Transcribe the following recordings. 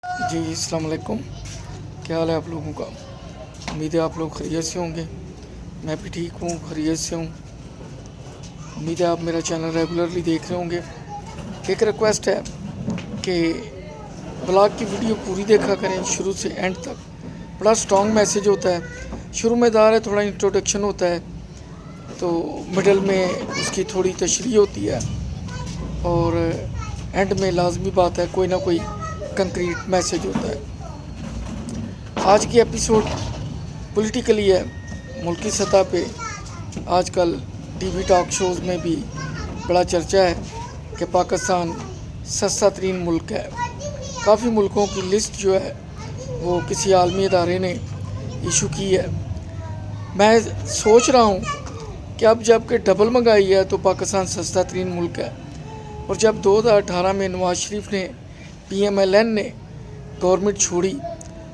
जी अस्सलाम वालेकुम। क्या हाल है आप लोगों का? उम्मीद है आप लोग खैरियत से होंगे। मैं भी ठीक हूँ, खैरियत से हूँ। उम्मीद है आप मेरा चैनल रेगुलरली देख रहे होंगे। एक रिक्वेस्ट है कि ब्लॉग की वीडियो पूरी देखा करें शुरू से एंड तक। बड़ा स्ट्रॉन्ग मैसेज होता है। शुरू में दार है, थोड़ा इंट्रोडक्शन होता है, तो मिडल में उसकी थोड़ी तशरीह होती है और एंड में लाजमी बात है कोई ना कोई कंक्रीट मैसेज होता है। आज की एपिसोड पॉलिटिकली है। मुल्की सतह पे आजकल टीवी टॉक शोज़ में भी बड़ा चर्चा है कि पाकिस्तान सस्ता तरीन मुल्क है। काफ़ी मुल्कों की लिस्ट जो है वो किसी आलमी इदारे ने इशू की है। मैं सोच रहा हूँ कि अब जब कि डबल महंगाई है तो पाकिस्तान सस्ता तरीन मुल्क है, और जब 2018 में नवाज शरीफ ने PMLN ने गवर्नमेंट छोड़ी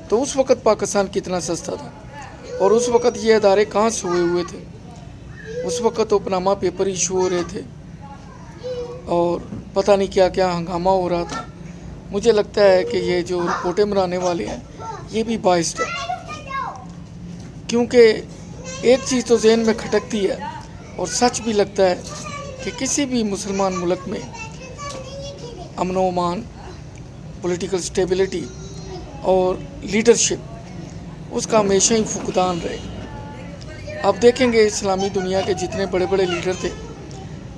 तो उस वक़्त पाकिस्तान कितना सस्ता था और उस वक़्त ये अदारे कहाँ सोए हुए थे। उस वक़्त तो पनामा पेपर इशू हो रहे थे और पता नहीं क्या क्या हंगामा हो रहा था। मुझे लगता है कि ये जो रिपोर्टें बनाने वाले हैं ये भी बाइस्ड है, क्योंकि एक चीज़ तो जहन में खटकती है और सच भी लगता है कि किसी भी मुसलमान मुल्क में अमन व अमान, पॉलिटिकल स्टेबिलिटी और लीडरशिप उसका हमेशा ही फुकदान रहे। अब देखेंगे इस्लामी दुनिया के जितने बड़े बड़े लीडर थे,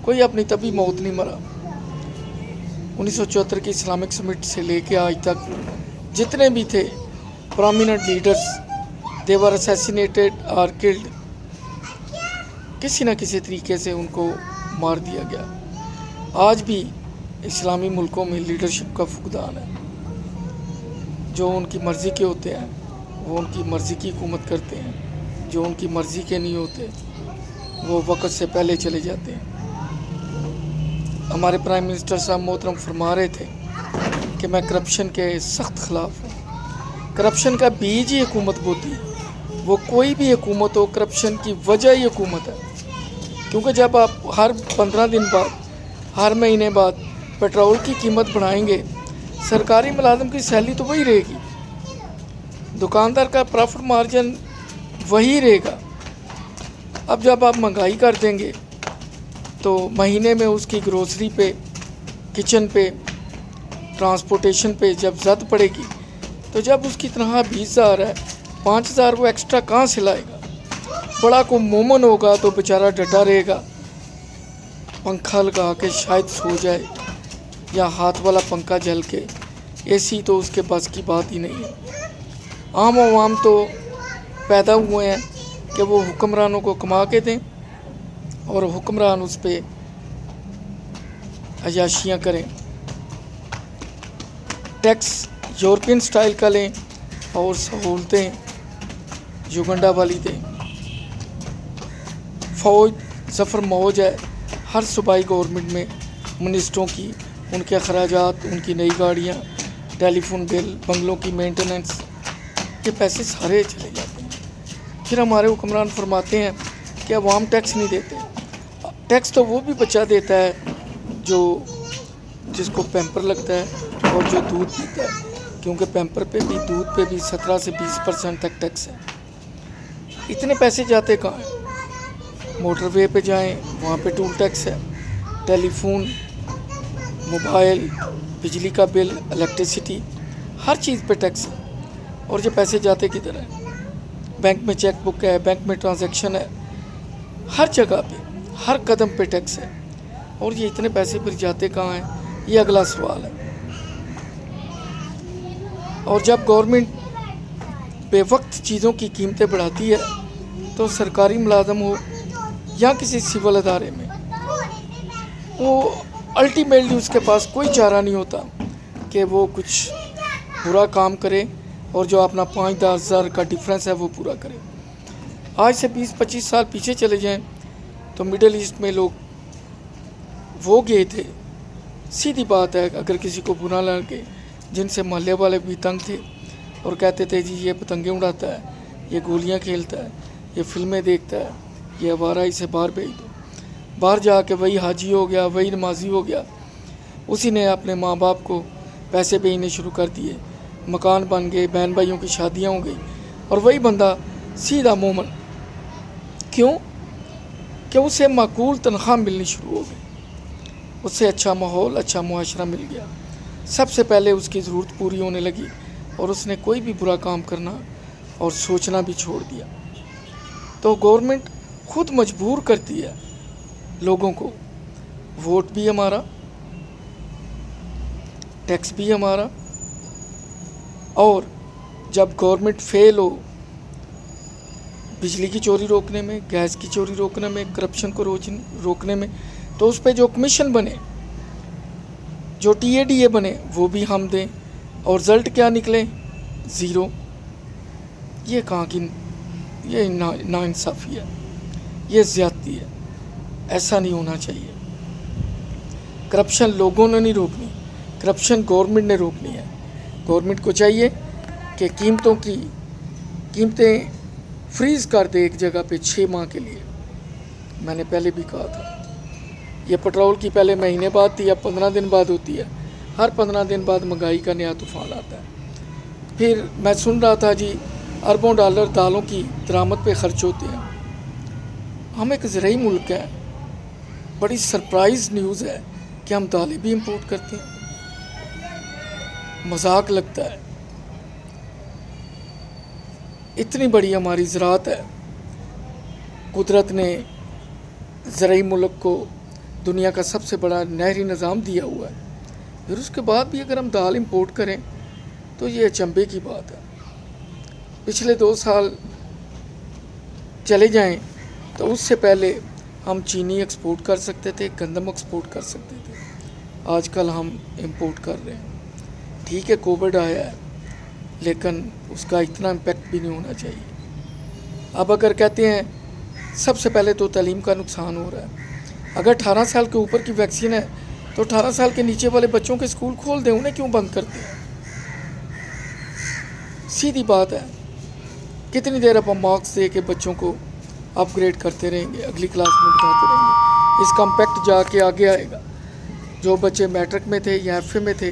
कोई अपनी तभी मौत नहीं मरा। 1974 की इस्लामिक समिट से लेके आज तक जितने भी थे प्रोमिनेंट लीडर्स, दे वर असैसिनेटेड और किल्ड। किसी न किसी तरीके से उनको मार दिया गया। आज भी इस्लामी मुल्कों में लीडरशिप का फुकदान है। जो उनकी मर्ज़ी के होते हैं वो उनकी मर्ज़ी की हुकूमत करते हैं, जो उनकी मर्ज़ी के नहीं होते वो वक़्त से पहले चले जाते हैं। हमारे प्राइम मिनिस्टर साहब मोहतरम फरमा रहे थे कि मैं करप्शन के सख्त ख़िलाफ़ हूँ। करप्शन का बीज ही हुकूमत बोती है। वो कोई भी हुकूमत हो, करप्शन की वजह ही हुकूमत है। क्योंकि जब आप हर 15 दिन बाद, हर महीने बाद पेट्रोल की कीमत बढ़ाएंगे, सरकारी मुलाजिम की सैलरी तो वही रहेगी, दुकानदार का प्रॉफिट मार्जिन वही रहेगा। अब जब आप महंगाई कर देंगे तो महीने में उसकी ग्रोसरी पे, किचन पे, ट्रांसपोर्टेशन पे जब ज़द पड़ेगी, तो जब उसकी तनख्वाह 20,000 है, 5,000 वो एक्स्ट्रा कहाँ से लाएगा। बड़ा को मोमन होगा तो बेचारा डटा रहेगा, पंखा लगा के शायद सो जाए या हाथ वाला पंखा जल के, AC तो उसके बस की बात ही नहीं है। आम आवाम तो पैदा हुए हैं कि वो हुक्मरानों को कमा के दें और हुक्मरान उस पर अयाशियाँ करें। टैक्स यूरोपियन स्टाइल का लें और सहूलतें युगंडा वाली दें। फ़ौज ज़फ़र मौज है हर सूबाई गवर्नमेंट में मिनिस्टरों की, उनके अखराजात, उनकी नई गाड़ियाँ, टेलीफोन बिल, बंगलों की मेंटेनेंस, ये पैसे सारे चले जाते हैं। फिर हमारे हुक्मरान फरमाते हैं कि अवाम टैक्स नहीं देते। टैक्स तो वो भी बचा देता है जो जिसको पैम्पर लगता है और जो दूध पीता है, क्योंकि पैम्पर पे भी, दूध पे भी 17 से 20% तक टैक्स है। इतने पैसे जाते कहाँ हैं? मोटरवे पे जाएं, वहाँ पे टूल टैक्स है, टेलीफोन, मोबाइल, बिजली का बिल, इलेक्ट्रिसिटी, हर चीज़ पे टैक्स है। और ये पैसे जाते किधर हैं? बैंक में चेक बुक है, बैंक में ट्रांजैक्शन है, हर जगह पे, हर कदम पे टैक्स है। और ये इतने पैसे फिर जाते कहाँ हैं? ये अगला सवाल है। और जब गवर्नमेंट बेवक्त चीज़ों की कीमतें बढ़ाती है तो सरकारी मुलाजम हो या किसी सिविल अदारे में, वो अल्टीमेटली उसके पास कोई चारा नहीं होता कि वो कुछ बुरा काम करे और जो अपना 5-10 हज़ार का डिफरेंस है वो पूरा करे। आज से 20-25 साल पीछे चले जाएं तो मिडल ईस्ट में लोग वो गए थे, सीधी बात है, अगर किसी को बुरा लगे, जिनसे मोहल्ले वाले भी तंग थे और कहते थे जी ये पतंगे उड़ाता है, ये गोलियां खेलता है, ये फिल्में देखता है, ये आवारा, इसे बाहर भेज दो। बाहर जाके वही हाजी हो गया, वही नमाजी हो गया, उसी ने अपने माँ बाप को पैसे भेजने शुरू कर दिए मकान बन गए, बहन भाइयों की शादियाँ हो गई, और वही बंदा सीधा मोमन। क्यों? कि उसे माकूल तनख्वाह मिलनी शुरू हो गई, उससे अच्छा माहौल, अच्छा मुआशरा मिल गया, सबसे पहले उसकी ज़रूरत पूरी होने लगी, और उसने कोई भी बुरा काम करना और सोचना भी छोड़ दिया। तो गवर्नमेंट खुद मजबूर करती है लोगों को, वोट भी हमारा, टैक्स भी हमारा, और जब गवर्नमेंट फेल हो बिजली की चोरी रोकने में, गैस की चोरी रोकने में, करप्शन को रोकने में, तो उस पर जो कमीशन बने, जो TADA बने, वो भी हम दें, और रिज़ल्ट क्या निकले? ज़ीरो। ये कहाँ की, ये नाइंसाफ़ी है, ये ज़्यादती है, ऐसा नहीं होना चाहिए। करप्शन लोगों ने नहीं रोकनी, करप्शन गवर्नमेंट ने रोकनी है। गवर्नमेंट को चाहिए कि कीमतें फ्रीज़ कर दे एक जगह पे 6 माह के लिए। मैंने पहले भी कहा था, ये पेट्रोल की पहले महीने बाद थी, अब 15 दिन बाद होती है। हर 15 दिन बाद महंगाई का नया तूफ़ान आता है। फिर मैं सुन रहा था जी, अरबों डॉलर दालों की दरामद पे ख़र्च होते हैं। हम एक ज़रई मुल्क है, बड़ी सरप्राइज़ न्यूज़ है कि हम दालें भी इंपोर्ट करते हैं। मजाक लगता है, इतनी बड़ी हमारी ज़राअत है, कुदरत ने ज़रई मुल्क को दुनिया का सबसे बड़ा नहरी निज़ाम दिया हुआ है, फिर उसके बाद भी अगर हम दाल इंपोर्ट करें तो ये अचंभे की बात है। पिछले 2 साल चले जाएं तो उससे पहले हम चीनी एक्सपोर्ट कर सकते थे, गंदम एक्सपोर्ट कर सकते थे, आजकल हम इंपोर्ट कर रहे हैं। ठीक है, कोविड आया है, लेकिन उसका इतना इम्पेक्ट भी नहीं होना चाहिए। अब अगर कहते हैं सबसे पहले तो तालीम का नुकसान हो रहा है, अगर 18 साल के ऊपर की वैक्सीन है तो 18 साल के नीचे वाले बच्चों के स्कूल खोल दें, उन्हें क्यों बंद करते हैं? सीधी बात है। कितनी देर अब हम मार्क्स दे के बच्चों को अपग्रेड करते रहेंगे, अगली क्लास में बिठाते रहेंगे? इसका इम्पेक्ट जाके आगे आएगा। जो बच्चे मैट्रिक में थे या FA में थे,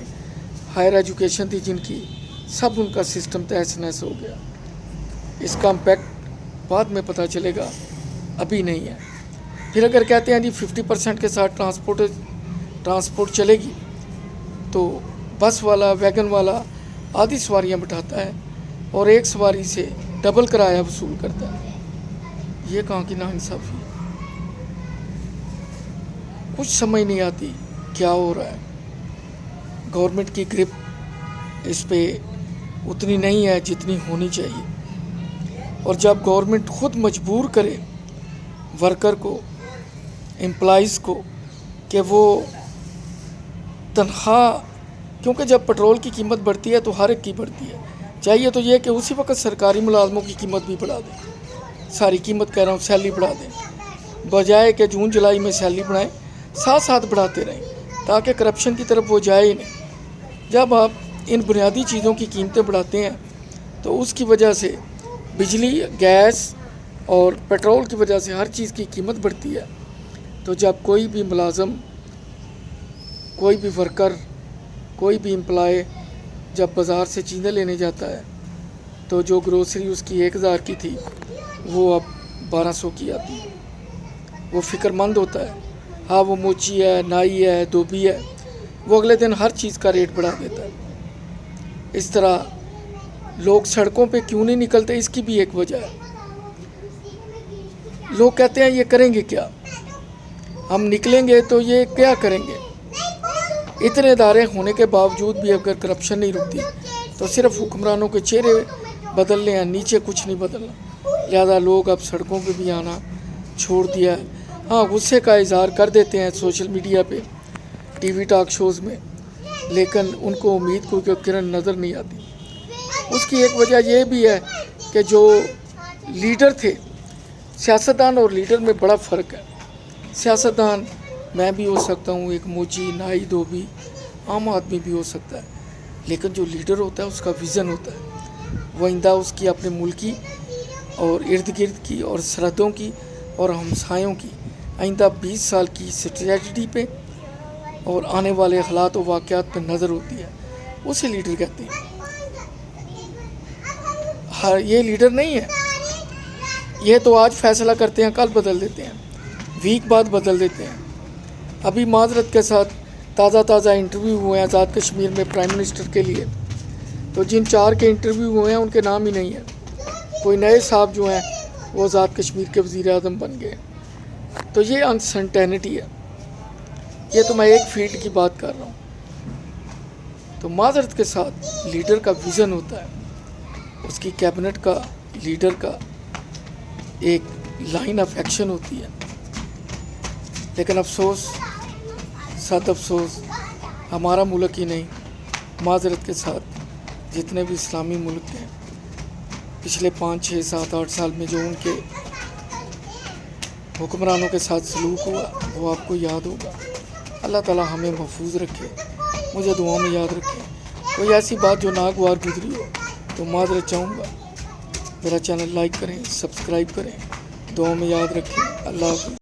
हायर एजुकेशन थी जिनकी, सब उनका सिस्टम तहस नहस हो गया। इसका इम्पेक्ट बाद में पता चलेगा, अभी नहीं है। फिर अगर कहते हैं जी 50% के साथ ट्रांसपोर्ट चलेगी, तो बस वाला, वैगन वाला आधी सवारियां बिठाता है और एक सवारी से डबल किराया वसूल करता है। ये कहाँ की नाइंसाफ़ी है? कुछ समझ नहीं आती क्या हो रहा है। गवर्नमेंट की ग्रिप इस पे उतनी नहीं है जितनी होनी चाहिए, और जब गवर्नमेंट खुद मजबूर करे वर्कर को, एम्प्लॉइज़ को, कि वो तनख्वाह, क्योंकि जब पेट्रोल की कीमत बढ़ती है तो हर एक की बढ़ती है, चाहिए तो ये कि उसी वक्त सरकारी मुलाजमों की कीमत भी बढ़ा दें, सारी कीमत कह रहा हूँ, सैलरी बढ़ा दें, बजाय कि जून जुलाई में सैलरी बढ़ाएं, साथ साथ बढ़ाते रहें, ताकि करप्शन की तरफ वो जाए ही नहीं। जब आप इन बुनियादी चीज़ों की कीमतें बढ़ाते हैं तो उसकी वजह से बिजली, गैस और पेट्रोल की वजह से हर चीज़ की कीमत बढ़ती है। तो जब कोई भी मुलाजम, कोई भी वर्कर, कोई भी एम्प्लॉय जब बाज़ार से चीज़ें लेने जाता है तो जो ग्रोसरी उसकी 1000 की थी वो अब 1200 की आती है। वो फ़िक्रमंद होता है, हाँ वो मोची है, नाई है, धोबी है, वो अगले दिन हर चीज़ का रेट बढ़ा देता है। इस तरह लोग सड़कों पे क्यों नहीं निकलते, इसकी भी एक वजह है। लोग कहते हैं ये करेंगे क्या, हम निकलेंगे तो ये क्या करेंगे। इतने इदारे होने के बावजूद भी अगर करप्शन नहीं रुकती तो सिर्फ हुक्मरानों के चेहरे बदलने हैं, नीचे कुछ नहीं बदलना। लिहाजा लोग अब सड़कों पे भी आना छोड़ दिया है। हाँ, गुस्से का इजहार कर देते हैं सोशल मीडिया पे, TV टॉक शोज़ में, लेकिन उनको उम्मीद को किरण नज़र नहीं आती। उसकी एक वजह यह भी है कि जो लीडर थे, सियासतदान और लीडर में बड़ा फ़र्क है। सियासतदान मैं भी हो सकता हूँ, एक मोची, नाई, धोबी, आम आदमी भी हो सकता है, लेकिन जो लीडर होता है उसका विज़न होता है, वहींदा उसकी अपने मुल्क की और इर्द गिर्द की और सरहदों की और हमसायों की आइंदा 20 साल की स्ट्रेटजी पे और आने वाले हालात और वाक़यात पे नज़र होती है, उसे लीडर कहते हैं। یہ لیڈر نہیں ہے. یہ تو آج فیصلہ کرتے ہیں کل بدل دیتے ہیں, ویک بعد بدل دیتے ہیں. ابھی معذرت کے ساتھ تازہ انٹرویو ہوئے ہیں آزاد کشمیر میں پرائم منسٹر کے لیے, تو جن 4 کے انٹرویو ہوئے ہیں ان کے نام ہی نہیں ہیں. کوئی نئے صاحب جو ہیں وہ آزاد کشمیر کے وزیر اعظم بن گئے. تو یہ انسرٹینٹی ہے. یہ تو میں ایک فیلڈ کی بات کر رہا ہوں. تو معذرت کے ساتھ لیڈر کا ویژن ہوتا ہے, اس کی کیبنٹ کا, لیڈر کا ایک لائن آف ایکشن ہوتی ہے. لیکن افسوس, سخت افسوس, ہمارا ملک ہی نہیں, معذرت کے ساتھ جتنے بھی اسلامی ملک ہیں پچھلے 5 6 7 8 سال میں جو ان کے حکمرانوں کے ساتھ سلوک ہوا وہ آپ کو یاد ہوگا. اللہ تعالی ہمیں محفوظ رکھے, مجھے دعاؤں میں یاد رکھے. کوئی ایسی بات جو ناگوار گزری ہو تو معذرت چاہوں گا. میرا چینل لائک کریں, سبسکرائب کریں, دعاؤں میں یاد رکھیں. اللہ حافظ.